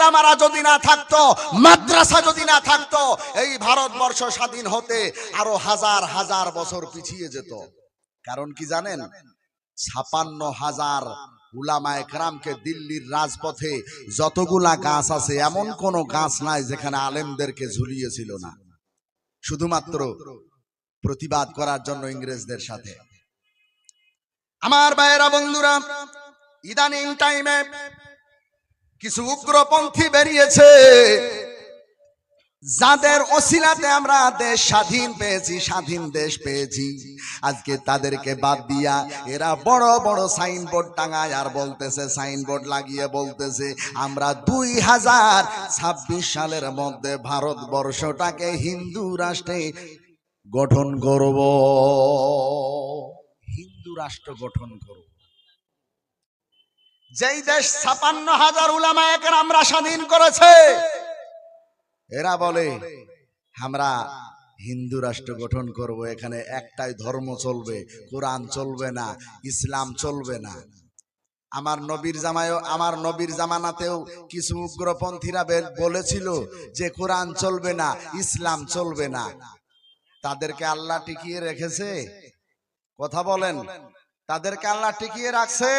উলামারা যদি না থাকতো, মাদ্রাসা যদি না থাকতো, এই ভারতবর্ষ স্বাধীন হতে আরো হাজার হাজার বছর পিছিয়ে যেত। কারণ কি জানেন? 56,000 উলামায়ে কেরামকে দিল্লির রাজপথে যতগুলা গাছ আছে, এমন কোন গাছ নাই যেখানে আলেমদেরকে ঝুলিয়েছিল না, শুধুমাত্র প্রতিবাদ করার জন্য ইংরেজদের সাথে। আমার ভাইয়েরা, বন্ধুরা, ইদানিং টাইমে কিছু উগ্রপন্থী বেরিয়েছে, যাদের ওসিলাতে আমরা দেশ স্বাধীন পেয়েছি, স্বাধীন দেশ পেয়েছি। আজকে তাদেরকে বাদ দিয়া এরা বড় বড় সাইনবোর্ড টাঙায় আর বলতেছে, সাইনবোর্ড লাগিয়ে বলতেছে, আমরা 2026 সালের মধ্যে ভারতবর্ষটাকে হিন্দু রাষ্ট্রে গঠন করব, হিন্দু রাষ্ট্র গঠন করব। যেই দেশ 56,000 উলামায়ে কেরামরা স্বাধীন করেছে, এরা বলে আমরা হিন্দু রাষ্ট্র গঠন করব, এখানে একটাই ধর্ম চলবে, কোরআন চলবে না, ইসলাম চলবে না। আমার নবীর জামানাতেও কিছু উগ্রপন্থীরা বলেছিল যে কোরআন চলবে না, ইসলাম চলবে না। তাদেরকে আল্লাহ টিকিয়ে রেখেছে? কথা বলেন, তাদেরকে আল্লাহ টিকিয়ে রাখছে?